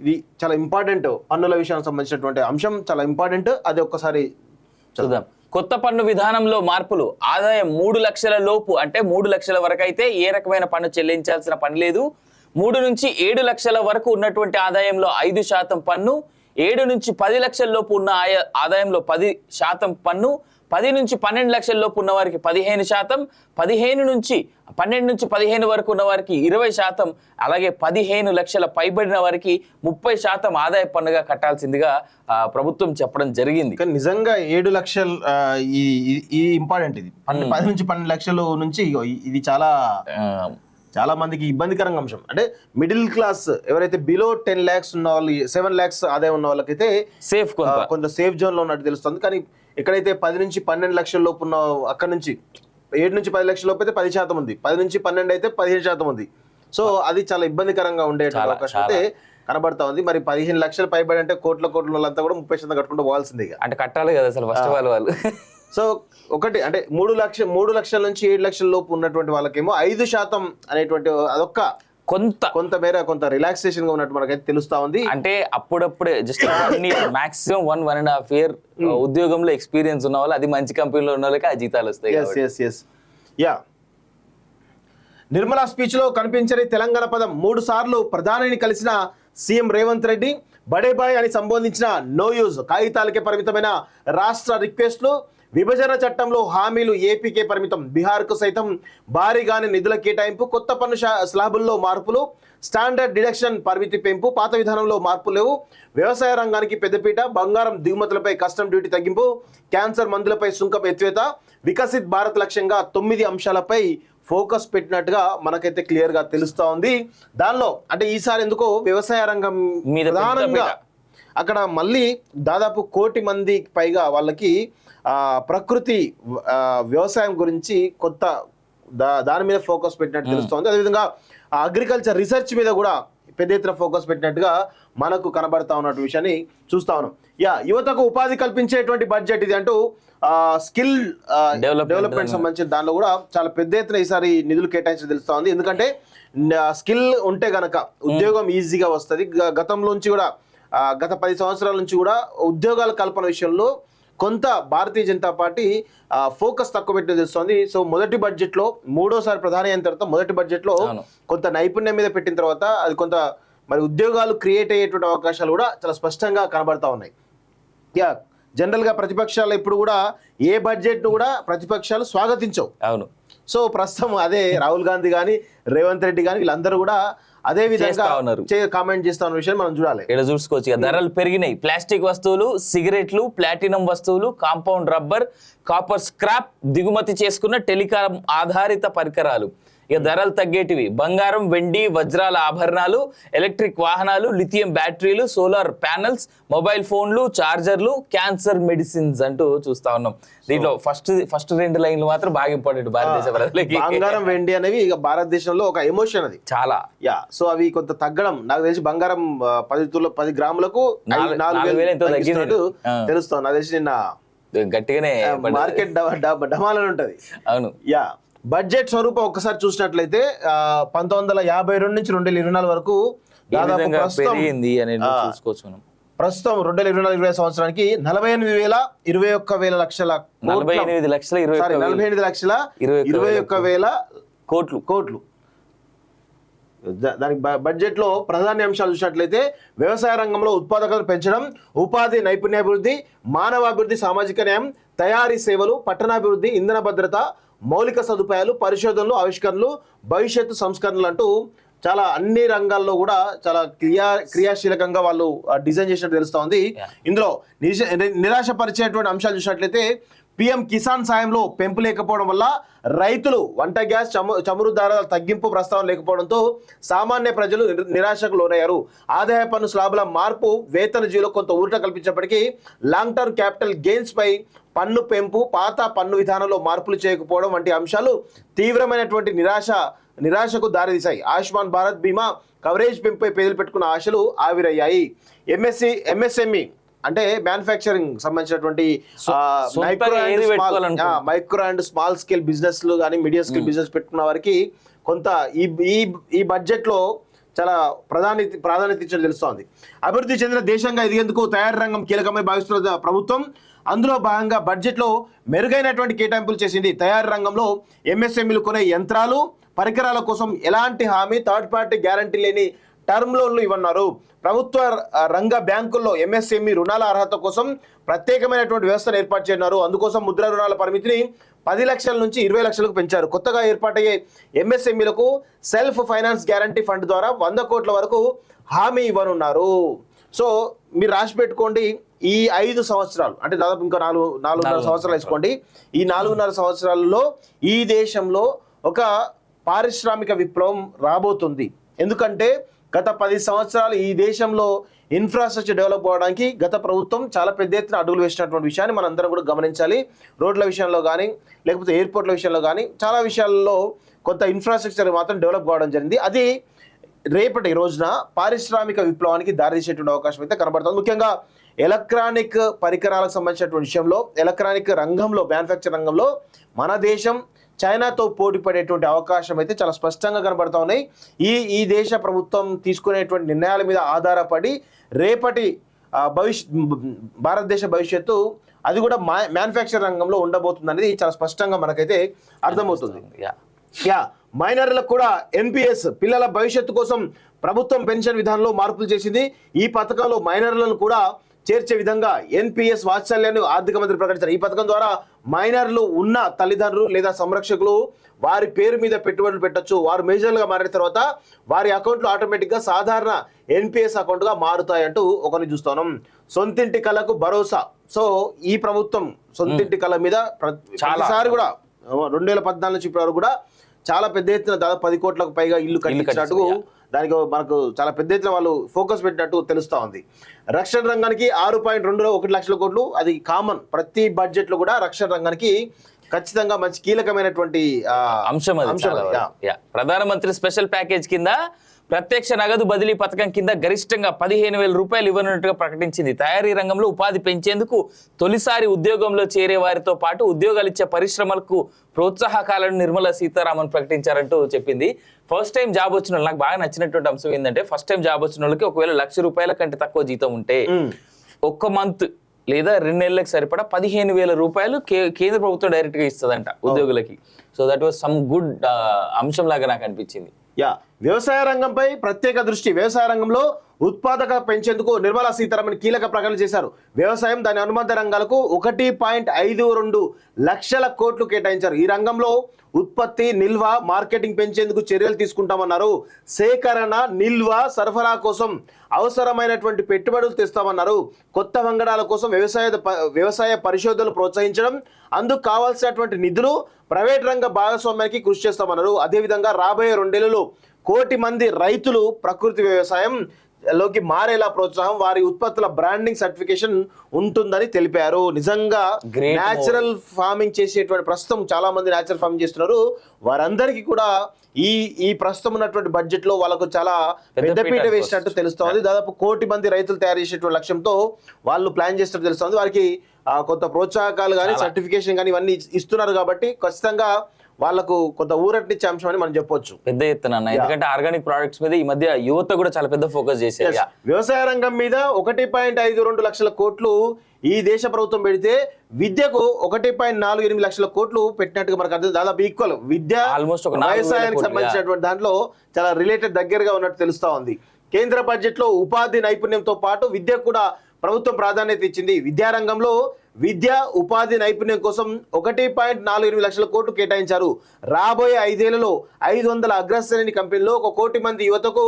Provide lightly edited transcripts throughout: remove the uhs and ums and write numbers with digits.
ఇది చాలా ఇంపార్టెంట్, పన్నుల విషయానికి సంబంధించినటువంటి అంశం చాలా ఇంపార్టెంట్. అది ఒక్కసారి చూద్దాం. కొత్త పన్ను విధానంలో మార్పులు. ఆదాయం 3 లక్షల లోపు అంటే 3 లక్షల వరకు అయితే ఏ రకమైన పన్ను చెల్లించాల్సిన పని లేదు. 3 నుంచి 7 లక్షల వరకు ఉన్నటువంటి ఆదాయంలో 5% పన్ను, 7 నుంచి 10 లక్షల లోపు ఉన్న ఆదాయంలో 10% పన్ను, 10 నుంచి 12 లక్షల లోపు ఉన్న వారికి 15%, 12 నుంచి 15 వరకు ఉన్న వారికి 20%, అలాగే 15 లక్షల పైబడిన వారికి 30% ఆదాయ పన్నుగా కట్టాల్సిందిగా ప్రభుత్వం చెప్పడం జరిగింది. కానీ నిజంగా 7 లక్షలు ఈ ఇంపార్టెంట్. ఇది 10 నుంచి 12 లక్షల నుంచి ఇది చాలా మందికి ఇబ్బందికరంగా అంశం. అంటే మిడిల్ క్లాస్ ఎవరైతే బిలో 10 lakhs ఉన్న వాళ్ళు, 7 lakhs ఆదాయం ఉన్న వాళ్ళకైతే సేఫ్, కొంత సేఫ్ జోన్ లో ఉన్నట్టు తెలుస్తుంది. కానీ ఎక్కడైతే 10 నుంచి 12 లక్షల లోపు ఉన్న, అక్కడ నుంచి 7 నుంచి 10 లక్షల లోపు అయితే 10% ఉంది, 10 నుంచి 12 అయితే 15% ఉంది. సో అది చాలా ఇబ్బందికరంగా ఉండే అవకాశం అయితే కనబడతా ఉంది. మరి 15 లక్షలు పైబడి అంటే కోట్ల వాళ్ళంతా కూడా 30% కట్టుకుంటూ పోవాల్సిందే. అంటే కట్టాలి కదా అసలు ఫస్ట్ వాళ్ళు. సో ఒకటి అంటే 3 లక్షల నుంచి 7 లక్షల లోపు ఉన్నటువంటి వాళ్ళకేమో 5% అనేటువంటి అదొక్క కొంత రిలాక్సేషన్ గా ఉన్నట్టు మనకైతే తెలుస్తా ఉంది. అంటే అప్పుడప్పుడే జస్ట్ మాక్సిమం 1.5 year ఉద్యోగంలో ఎక్స్పీరియన్స్ ఉన్న వాళ్ళు, అది మంచి కంపెనీలో ఉన్న వాళ్ళకి ఆ జీతాలు వస్తాయి. నిర్మలా స్పీచ్ లో కనిపించని తెలంగాణ పదం. 3 సార్లు ప్రధానిని కలిసిన సీఎం రేవంత్ రెడ్డి బడేబాయ్ అని సంబోధించిన నో యూజ్, కాగితాలకే పరిమితమైన రాష్ట్ర రిక్వెస్ట్లు, విభజన చట్టంలో హామీలు ఏపీకే పరిమితం, బీహార్కు సైతం భారీగానే నిధుల కేటాయింపు, కొత్త పన్ను స్లాబుల్లో మార్పులు, స్టాండర్డ్ డిడక్షన్ పరిమితి పెంపు, పాత విధానంలో మార్పులు లేవు, వ్యవసాయ రంగానికి పెద్దపీట, బంగారం దిగుమతులపై కస్టమ్ డ్యూటీ తగ్గింపు, క్యాన్సర్ మందులపై సుంకం ఎత్తివేత, వికసిత్ భారత్ లక్ష్యంగా 9 అంశాలపై ఫోకస్ పెట్టినట్టుగా మనకైతే క్లియర్ గా తెలుస్తా ఉంది. దానిలో అంటే ఈసారి ఎందుకో వ్యవసాయ రంగం ప్రధానంగా అక్కడ మళ్ళీ దాదాపు 1 కోటి మంది పైగా వాళ్ళకి ప్రకృతి వ్యవసాయం గురించి కొత్త దాని మీద ఫోకస్ పెట్టినట్టు తెలుస్తోంది. అదేవిధంగా అగ్రికల్చర్ రీసెర్చ్ మీద కూడా పెద్ద ఎత్తున ఫోకస్ పెట్టినట్టుగా మనకు కనబడతా ఉన్నట్టు విషయాన్ని చూస్తా ఉన్నాం. యువతకు ఉపాధి కల్పించేటువంటి బడ్జెట్ ఇది అంటూ స్కిల్ డెవలప్మెంట్ సంబంధించిన దానిలో కూడా చాలా పెద్ద ఎత్తున ఈసారి నిధులు కేటాయించి తెలుస్తా ఉంది. ఎందుకంటే స్కిల్ ఉంటే గనక ఉద్యోగం ఈజీగా వస్తుంది. గతంలోంచి కూడా గత 10 సంవత్సరాల నుంచి కూడా ఉద్యోగాల కల్పన విషయంలో కొంత భారతీయ జనతా పార్టీ ఫోకస్ తక్కువ పెట్టి తెలుస్తోంది. సో మొదటి బడ్జెట్ లో, 3వ ప్రధాని అయిన తర్వాత మొదటి బడ్జెట్ లో కొంత నైపుణ్యం మీద పెట్టిన తర్వాత అది కొంత మరి ఉద్యోగాలు క్రియేట్ అయ్యేటువంటి అవకాశాలు కూడా చాలా స్పష్టంగా కనబడతా ఉన్నాయి. జనరల్ గా ప్రతిపక్షాలు ఇప్పుడు కూడా ఏ బడ్జెట్ ను కూడా ప్రతిపక్షాలు స్వాగతించవు. అవును. సో ప్రస్తుతం అదే రాహుల్ గాంధీ కానీ రేవంత్ రెడ్డి కానీ వీళ్ళందరూ కూడా అదే విధంగా కామెంట్ చేస్తా ఉన్న విషయం మనం చూడాలి. ఇక్కడ చూసుకోవచ్చు, ధరలు పెరిగినాయి. ప్లాస్టిక్ వస్తువులు, సిగరెట్లు, ప్లాటినం వస్తువులు, కాంపౌండ్ రబ్బర్, కాపర్ స్క్రాప్ దిగుమతి చేసుకున్న టెలికాం ఆధారిత పరికరాలు. ఇక ధరలు తగ్గేటివి బంగారం, వెండి, వజ్రాల ఆభరణాలు, ఎలక్ట్రిక్ వాహనాలు, లిథియం బ్యాటరీలు, సోలార్ ప్యానల్స్, మొబైల్ ఫోన్లు, చార్జర్లు, క్యాన్సర్ మెడిసిన్స్ అంటూ చూస్తా ఉన్నాం. దీంట్లో ఫస్ట్ 2 లైన్లు మాత్రం బాగా ఇంపార్టెంట్ భారతదేశ ప్రజలకి. బంగారం, వెండి అనేవి ఇక భారతదేశంలో ఒక ఎమోషన్, అది చాలా. సో అవి కొంత తగ్గడం నాకు తెలిసి బంగారం 10 గ్రాములకు 4,000 తగ్గినట్టు తెలుస్తుంది. నాకు తెలిసి నిన్న గట్టిగానే మార్కెట్ డమాలని ఉంటది. అవును. బడ్జెట్ స్వరూపం ఒక్కసారి చూసినట్లయితే 1952 నుంచి 2024 వరకు దాదాపు ప్రస్తుతం 2024-25 సంవత్సరానికి 48,021 లక్షల 48,021,000 కోట్లు. దానికి బడ్జెట్ లో ప్రధాన అంశాలు చూసినట్లయితే వ్యవసాయ రంగంలో ఉత్పాదకతను పెంచడం, ఉపాధి నైపుణ్యాభివృద్ధి, మానవాభివృద్ధి, సామాజిక న్యాయం, తయారీ సేవలు, పట్టణాభివృద్ధి, ఇంధన భద్రత, మౌలిక సదుపాయాలు, పరిశోధనలు, ఆవిష్కరణలు, భవిష్యత్తు సంస్కరణలు అంటూ చాలా అన్ని రంగాల్లో కూడా చాలా క్రియాశీలకంగా వాళ్ళు డిజైన్ చేసినట్టు తెలుస్తా ఉంది. ఇందులో నిరాశపరిచేటువంటి అంశాలు చూసినట్లయితే PM కిసాన్ సాయంలో పెంపు లేకపోవడం వల్ల రైతులు వంట గ్యాస్, చమురు ధరల తగ్గింపు ప్రస్తావన లేకపోవడంతో సామాన్య ప్రజలు నిరాశకు లోనయ్యారు. ఆదాయ పన్ను స్లాబుల మార్పు వేతన జీలో కొంత ఊరట కల్పించినప్పటికీ లాంగ్ టర్మ్ క్యాపిటల్ గెయిన్స్ పై పన్ను పెంపు, పాత పన్ను విధానంలో మార్పులు చేయకపోవడం వంటి అంశాలు తీవ్రమైనటువంటి నిరాశకు దారితీశాయి. ఆయుష్మాన్ భారత్ బీమా కవరేజ్ పెంపుపై పేదలు పెట్టుకున్న ఆశలు ఆవిరయ్యాయి. MSME అంటే మ్యానుఫ్యాక్చరింగ్ సంబంధించినటువంటి మైక్రో అండ్ స్మాల్ స్కేల్ బిజినెస్లు కానీ మీడియం స్కేల్ బిజినెస్ పెట్టుకున్న వారికి కొంత ఈ బడ్జెట్ లో చాలా ప్రాధాన్యత ఇచ్చడం తెలుస్తోంది. అభివృద్ధి చెందిన దేశంగా ఎదిగేందుకు తయారీ రంగం కీలకమై భావిస్తున్న ప్రభుత్వం అందులో భాగంగా బడ్జెట్లో మెరుగైనటువంటి కేటాయింపులు చేసింది. తయారీ రంగంలో ఎంఎస్ఎంఈలు కొనే యంత్రాలు పరికరాల కోసం ఎలాంటి హామీ, థర్డ్ పార్టీ గ్యారంటీ లేని టర్మ్ లోన్లు ఇవ్వన్నారు. ప్రభుత్వ రంగ బ్యాంకుల్లో ఎంఎస్ఎంఈ రుణాల అర్హత కోసం ప్రత్యేకమైనటువంటి వ్యవస్థను ఏర్పాటు చేయన్నారు. అందుకోసం ముద్ర రుణాల పరిమితిని 10 లక్షల నుంచి 20 లక్షలకు పెంచారు. కొత్తగా ఏర్పాటయ్యే ఎంఎస్ఎంఈలకు సెల్ఫ్ ఫైనాన్స్ గ్యారంటీ ఫండ్ ద్వారా 100 కోట్ల వరకు హామీ ఇవ్వనున్నారు. సో మీరు రాసి పెట్టుకోండి, ఈ 5 సంవత్సరాలు అంటే దాదాపు ఇంకా 4.5 సంవత్సరాలు వేసుకోండి. ఈ 4.5 సంవత్సరాలలో ఈ దేశంలో ఒక పారిశ్రామిక విప్లవం రాబోతుంది. ఎందుకంటే గత 10 సంవత్సరాలు ఈ దేశంలో ఇన్ఫ్రాస్ట్రక్చర్ డెవలప్ అవ్వడానికి గత ప్రభుత్వం చాలా పెద్ద ఎత్తున అడుగులు వేసినటువంటి విషయాన్ని మనం అందరం కూడా గమనించాలి. రోడ్ల విషయంలో కానీ లేకపోతే ఎయిర్పోర్ట్ల విషయంలో కానీ చాలా విషయాల్లో కొంత ఇన్ఫ్రాస్ట్రక్చర్ మాత్రం డెవలప్ కావడం జరిగింది. అది రేపటి రోజున పారిశ్రామిక విప్లవానికి దారితీసేటువంటి అవకాశం అయితే కనబడుతుంది. ముఖ్యంగా ఎలక్ట్రానిక్ పరికరాలకు సంబంధించినటువంటి విషయంలో, ఎలక్ట్రానిక్ రంగంలో, మ్యానుఫ్యాక్చర్ రంగంలో మన దేశం చైనాతో పోటీ పడేటువంటి అవకాశం అయితే చాలా స్పష్టంగా కనబడతా ఉన్నాయి. ఈ దేశ ప్రభుత్వం తీసుకునేటువంటి నిర్ణయాల మీద ఆధారపడి రేపటి భారతదేశ భవిష్యత్తు అది కూడా మ్యానుఫ్యాక్చర్ రంగంలో ఉండబోతుంది అనేది చాలా స్పష్టంగా మనకైతే అర్థమవుతుంది. మైనర్లకు కూడా ఎన్పిఎస్ పిల్లల భవిష్యత్తు కోసం ప్రభుత్వం పెన్షన్ విధానంలో మార్పులు చేసింది. ఈ పథకంలో మైనర్లను కూడా చేర్చే విధంగా ఎన్పిఎస్ వాత్సల్యాన్ని ఆర్థిక మంత్రి ప్రకటించారు. ఈ పథకం ద్వారా మైనర్లు ఉన్న తల్లిదండ్రులు లేదా సంరక్షకులు వారి పేరు మీద పెట్టుబడులు పెట్టచ్చు. వారు మేజర్లుగా మారిన తర్వాత వారి అకౌంట్లు ఆటోమేటిక్గా సాధారణ ఎన్పిఎస్ అకౌంట్గా మారుతాయంటూ ఒకరిని చూస్తున్నాం. సొంతింటి కళకు భరోసా. సో ఈ ప్రభుత్వం సొంతింటి కళ మీద చాలాసారి కూడా 2014 నుంచి ఇప్పటి వరకు కూడా చాలా పెద్ద ఎత్తున దాదాపు 10 కోట్లకు పైగా ఇల్లు కట్టించినట్టు దానికి మనకు చాలా పెద్ద ఎత్తున వాళ్ళు ఫోకస్ పెట్టినట్టు తెలుస్తా ఉంది. రక్షణ రంగానికి 6.21 లక్షల కోట్లు, అది కామన్. ప్రతి బడ్జెట్ లో కూడా రక్షణ రంగానికి ఖచ్చితంగా మంచి కీలకమైనటువంటి అంశం. ప్రధానమంత్రి స్పెషల్ ప్యాకేజ్ కింద ప్రత్యక్ష నగదు బదిలీ పథకం కింద గరిష్టంగా 15,000 రూపాయలు ఇవ్వనున్నట్టుగా ప్రకటించింది. తయారీ రంగంలో ఉపాధి పెంచేందుకు తొలిసారి ఉద్యోగంలో చేరే వారితో పాటు ఉద్యోగాలు ఇచ్చే పరిశ్రమలకు ప్రోత్సాహకాలను నిర్మలా సీతారామన్ ప్రకటించారంటూ చెప్పింది. ఫస్ట్ టైం జాబ్ వచ్చిన వాళ్ళు, నాకు బాగా నచ్చినటువంటి అంశం ఏంటంటే, ఫస్ట్ టైం జాబ్ వచ్చిన వాళ్ళకి ఒకవేళ ₹1,00,000 కంటే తక్కువ జీతం ఉంటే ఒక్క మంత్ లేదా 2 నెలలకు సరిపడా 15,000 రూపాయలు కేంద్ర ప్రభుత్వం డైరెక్ట్ గా ఇస్తుందంట ఉద్యోగులకి. So that was some good అంశం లాగా నాకు అనిపించింది. వ్యవసాయ రంగంపై ప్రత్యేక దృష్టి. వ్యవసాయ రంగంలో ఉత్పాదకత పెంచేందుకు నిర్మలా సీతారామన్ కీలక ప్రకటన చేశారు. వ్యవసాయం దాని అనుబంధ రంగాలకు 1.52 లక్షల కోట్లు కేటాయించారు. ఈ రంగంలో ఉత్పత్తి, నిల్వ, మార్కెటింగ్ పెంచేందుకు చర్యలు తీసుకుంటామన్నారు. సేకరణ, నిల్వ, సరఫరా కోసం అవసరమైనటువంటి పెట్టుబడులు తెస్తామన్నారు. కొత్త వంగడాల కోసం వ్యవసాయ పరిశోధనలు ప్రోత్సహించడం, అందుకు కావాల్సినటువంటి నిధులు ప్రైవేట్ రంగ భాగస్వామ్యానికి కృషి చేస్తామన్నారు. అదేవిధంగా రాబోయే 2 ఏళ్లలో 1 కోటి మంది రైతులు ప్రకృతి వ్యవసాయం లోకి మారేలా ప్రోత్సాహం, వారి ఉత్పత్తుల బ్రాండింగ్ సర్టిఫికేషన్ ఉంటుందని తెలిపారు. నిజంగా న్యాచురల్ ఫార్మింగ్ చేసేటువంటి ప్రస్తుతం చాలా మంది న్యాచురల్ ఫార్మింగ్ చేస్తున్నారు. వారందరికీ కూడా ఈ ప్రస్తుతం ఉన్నటువంటి బడ్జెట్ లో వాళ్ళకు చాలా పెద్దపీట వేసినట్టు తెలుస్తోంది. దాదాపు 1 కోటి మంది రైతులు తయారు చేసేటువంటి లక్ష్యంతో వాళ్ళు ప్లాన్ చేసినట్టు తెలుస్తోంది. వారికి కొంత ప్రోత్సాహకాలు కానీ సర్టిఫికేషన్ కానీ ఇవన్నీ ఇస్తున్నారు కాబట్టి ఖచ్చితంగా వాళ్ళకు కొంత ఊరటిచ్చే అంశం అని మనం చెప్పొచ్చు పెద్ద ఎత్తున. ఎందుకంటే ఆర్గానిక్ ప్రొడక్ట్స్ మీద ఈ మధ్య యువత కూడా చాలా పెద్ద ఫోకస్ చేశారు. వ్యవసాయ రంగం మీద 1.52 లక్షల కోట్లు ఈ దేశ ప్రభుత్వం పెడితే విద్యకు 1.48 లక్షల కోట్లు పెట్టినట్టుగా మనకు అర్థం. దాదాపు ఈక్వల్ విద్య ఆల్మోస్ట్ వ్యవసాయానికి సంబంధించినటువంటి దాంట్లో చాలా రిలేటెడ్ దగ్గరగా ఉన్నట్టు తెలుస్తా ఉంది. కేంద్ర బడ్జెట్ లో ఉపాధి నైపుణ్యంతో పాటు విద్యకు కూడా ప్రభుత్వం ప్రాధాన్యత ఇచ్చింది. విద్యారంగంలో విద్య, ఉపాధి నైపుణ్యం కోసం 1.48 లక్షల కోట్లు కేటాయించారు. రాబోయే 5 ఏళ్లలో 500 అగ్రశ్రేణి కంపెనీలో 1 కోటి మంది యువతకు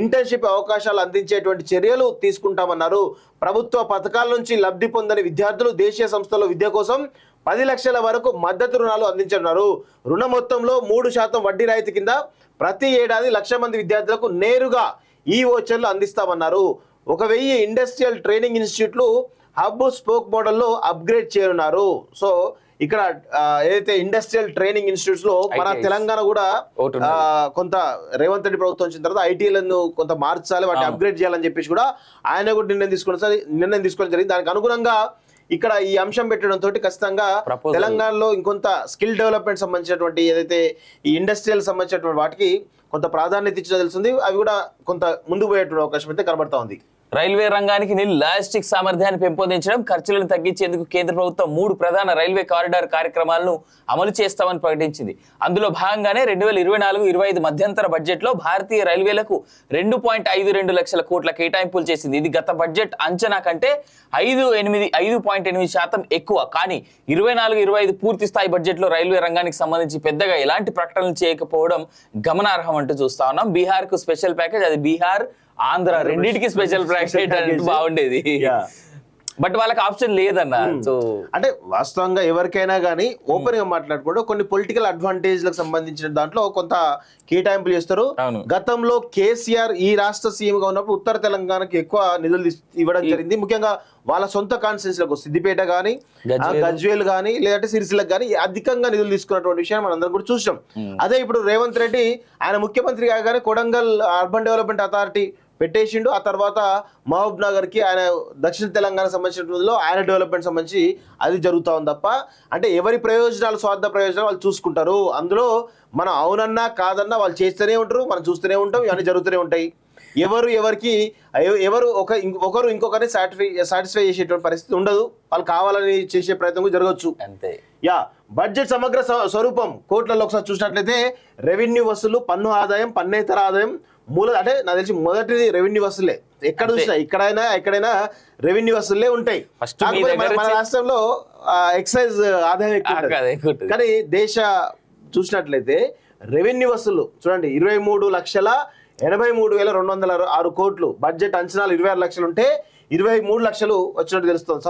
ఇంటర్న్షిప్ అవకాశాలు అందించేటువంటి చర్యలు తీసుకుంటామన్నారు. ప్రభుత్వ పథకాల నుంచి లబ్ధి పొందని విద్యార్థులు దేశీయ సంస్థల్లో విద్య కోసం 10 లక్షల వరకు మద్దతు రుణాలు అందించనున్నారు. రుణ మొత్తంలో 3% వడ్డీ రాయితీ కింద ప్రతి ఏడాది 1,00,000 మంది విద్యార్థులకు నేరుగా ఈ వోచర్లు అందిస్తామన్నారు. 1000 ఇండస్ట్రియల్ ట్రైనింగ్ ఇన్స్టిట్యూట్లు హబ్ స్పోక్ మోడల్లో అప్గ్రేడ్ చేయనున్నారు. సో ఇక్కడ ఏదైతే ఇండస్ట్రియల్ ట్రైనింగ్ ఇన్స్టిట్యూట్స్ లో మన తెలంగాణ కూడా కొంత రేవంత్ రెడ్డి ప్రభుత్వం వచ్చిన తర్వాత ఐటీలను కొంత మార్చాలి, వాటిని అప్గ్రేడ్ చేయాలని చెప్పేసి కూడా ఆయన కూడా నిర్ణయం తీసుకోవడం జరిగింది. దానికి అనుగుణంగా ఇక్కడ ఈ అంశం పెట్టడంతో ఖచ్చితంగా తెలంగాణలో ఇంకొంత స్కిల్ డెవలప్మెంట్ సంబంధించినటువంటి ఏదైతే ఈ ఇండస్ట్రియల్ సంబంధించినటువంటి వాటికి కొంత ప్రాధాన్యత ఇచ్చిన తెలుస్తుంది. అవి కూడా కొంత ముందుకు పోయేటువంటి అవకాశం అయితే కనబడతా ఉంది. రైల్వే రంగానికి లాజిస్టిక్ సామర్థ్యాన్ని పెంపొందించడం, ఖర్చులను తగ్గించేందుకు కేంద్ర ప్రభుత్వం 3 ప్రధాన రైల్వే కారిడార్ కార్యక్రమాలను అమలు చేస్తామని ప్రకటించింది. అందులో భాగంగానే 2024-25 మధ్యంతర బడ్జెట్లో భారతీయ రైల్వేలకు 2.52 లక్షల కోట్ల కేటాయింపులు చేసింది. ఇది గత బడ్జెట్ అంచనా కంటే 5.8% ఎక్కువ. కానీ 24-25 పూర్తి స్థాయి బడ్జెట్లో రైల్వే రంగానికి సంబంధించి పెద్దగా ఎలాంటి ప్రకటనలు చేయకపోవడం గమనార్హం అంటూ చూస్తా ఉన్నాం. బీహార్ కు స్పెషల్ ప్యాకేజ్, అది బీహార్ ఆంధ్ర రెండింటికి స్పెషల్ ప్యాకేజ్ అంటే బాగుండేది. బట్ వాళ్ళకి ఆప్షన్ లేదన్న. సో అంటే వాస్తవంగా ఎవరికైనా కానీ ఓపెన్ గా మాట్లాడుకుంటూ కొన్ని పొలిటికల్ అడ్వాంటేజ్ లకు సంబంధించిన దాంట్లో కొంత కేటాయింపులు చేస్తారు. గతంలో కేసీఆర్ ఈ రాష్ట్ర సీఎం గా ఉన్నప్పుడు ఉత్తర తెలంగాణకి ఎక్కువ నిధులు ఇవ్వడం జరిగింది. ముఖ్యంగా వాళ్ళ సొంత కాన్స్టిట్యూన్స్ లకు సిద్దిపేట గానీ, గజ్వేల్ గానీ, లేదంటే సిరిసిల్లకు గానీ అధికంగా నిధులు తీసుకున్నటువంటి విషయం మనందరం కూడా చూసాం. అదే ఇప్పుడు రేవంత్ రెడ్డి ఆయన ముఖ్యమంత్రి కాగానే కొడంగల్ అర్బన్ డెవలప్మెంట్ అథారిటీ పెట్టేసిండు. ఆ తర్వాత మహబూబ్ నగర్ కి ఆయన దక్షిణ తెలంగాణ సంబంధించిన ఆయన డెవలప్మెంట్ సంబంధించి అది జరుగుతూ ఉంది తప్ప, అంటే ఎవరి ప్రయోజనాలు స్వార్థ ప్రయోజనాలు వాళ్ళు చూసుకుంటారు. అందులో మనం అవునన్నా కాదన్నా వాళ్ళు చేస్తూనే ఉంటారు, మనం చూస్తూనే ఉంటాం, ఇవన్నీ జరుగుతూనే ఉంటాయి. ఎవరు ఒకరు ఇంకొకరిని సాటిస్ఫై చేసేటువంటి పరిస్థితి ఉండదు. వాళ్ళు కావాలని చేసే ప్రయత్నం కూడా జరగవచ్చు. అంతే. బడ్జెట్ సమగ్ర స్వరూపం కోట్లలో ఒకసారి చూసినట్లయితే రెవెన్యూ వసూలు, పన్ను ఆదాయం, పన్నేతర ఆదాయం, అంటే నాకు తెలిసి మొదటిది రెవెన్యూ వసూలే. ఎక్కడ చూసినా ఎక్కడైనా రెవెన్యూ వసూలే ఉంటాయి. మన రాష్ట్రంలో ఎక్సైజ్ ఆదాయం ఎక్కువ. కానీ దేశ చూసినట్లయితే రెవెన్యూ వసూలు చూడండి 23,83,206 కోట్లు. బడ్జెట్ అంచనాలు 26 లక్షలు ఉంటే 23 లక్షలు వచ్చినట్టు తెలుస్తుంది.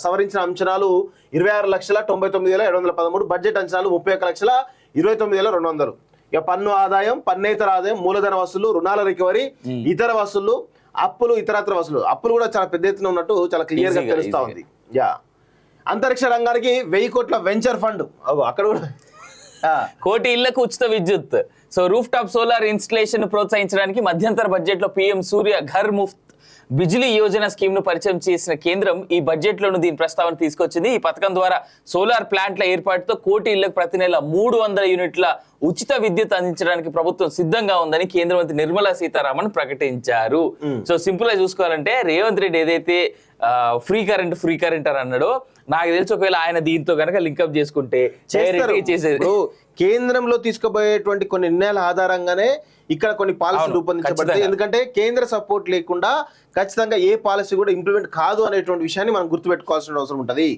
సవరించిన అంచనాలు 26,99,713. బడ్జెట్ అంచనాలు 31,29,200. ఇక పన్ను ఆదాయం, పన్నేతర ఆదాయం, మూలధన వసూలు, రుణాల రికవరీ, ఇతర వసూళ్లు, అప్పులు, ఇతరత్ర వసూలు. అప్పులు కూడా చాలా పెద్ద ఎత్తున ఉన్నట్టు చాలా క్లియర్ గా తెలుస్తా ఉంది. అంతరిక్ష రంగానికి 1000 కోట్ల వెంచర్ ఫండ్. అక్కడ కూడా 1 కోటి ఇళ్లకు ఉచిత విద్యుత్. So roof top solar installation ప్రోత్సహించడానికి మధ్యంతర బడ్జెట్ లో పీఎం సూర్య ఘర్ ముఫ్త్ బిజిలీ యోజన స్కీమ్ ను పరిచయం చేసిన కేంద్రం ఈ బడ్జెట్ లోను దీని ప్రస్తావన తీసుకొచ్చింది. ఈ పథకం ద్వారా సోలార్ ప్లాంట్ల ఏర్పాటుతో 1 కోటి ఇళ్లకు ప్రతి నెల 300 యూనిట్ల ఉచిత విద్యుత్ అందించడానికి ప్రభుత్వం సిద్ధంగా ఉందని కేంద్ర మంత్రి నిర్మలా సీతారామన్ ప్రకటించారు. సో సింపుల్ గా చూసుకోవాలంటే రేవంత్ రెడ్డి ఏదైతే ఫ్రీ కరెంట్ అని అన్నాడో, నాకు తెలిసి ఒకవేళ ఆయన దీంతో కనుక లింకప్ చేసుకుంటే చేసేది. కేంద్రంలో తీసుకుపోయేటువంటి కొన్ని నిర్ణయాల ఆధారంగానే ఇక్కడ కొన్ని పాలసీ రూపొందించబడతాయి. ఎందుకంటే కేంద్ర సపోర్ట్ లేకుండా ఖచ్చితంగా ఏ పాలసీ కూడా ఇంప్లిమెంట్ కాదు అనేటువంటి విషయాన్ని మనం గుర్తుపెట్టుకోవాల్సిన అవసరం ఉంటది.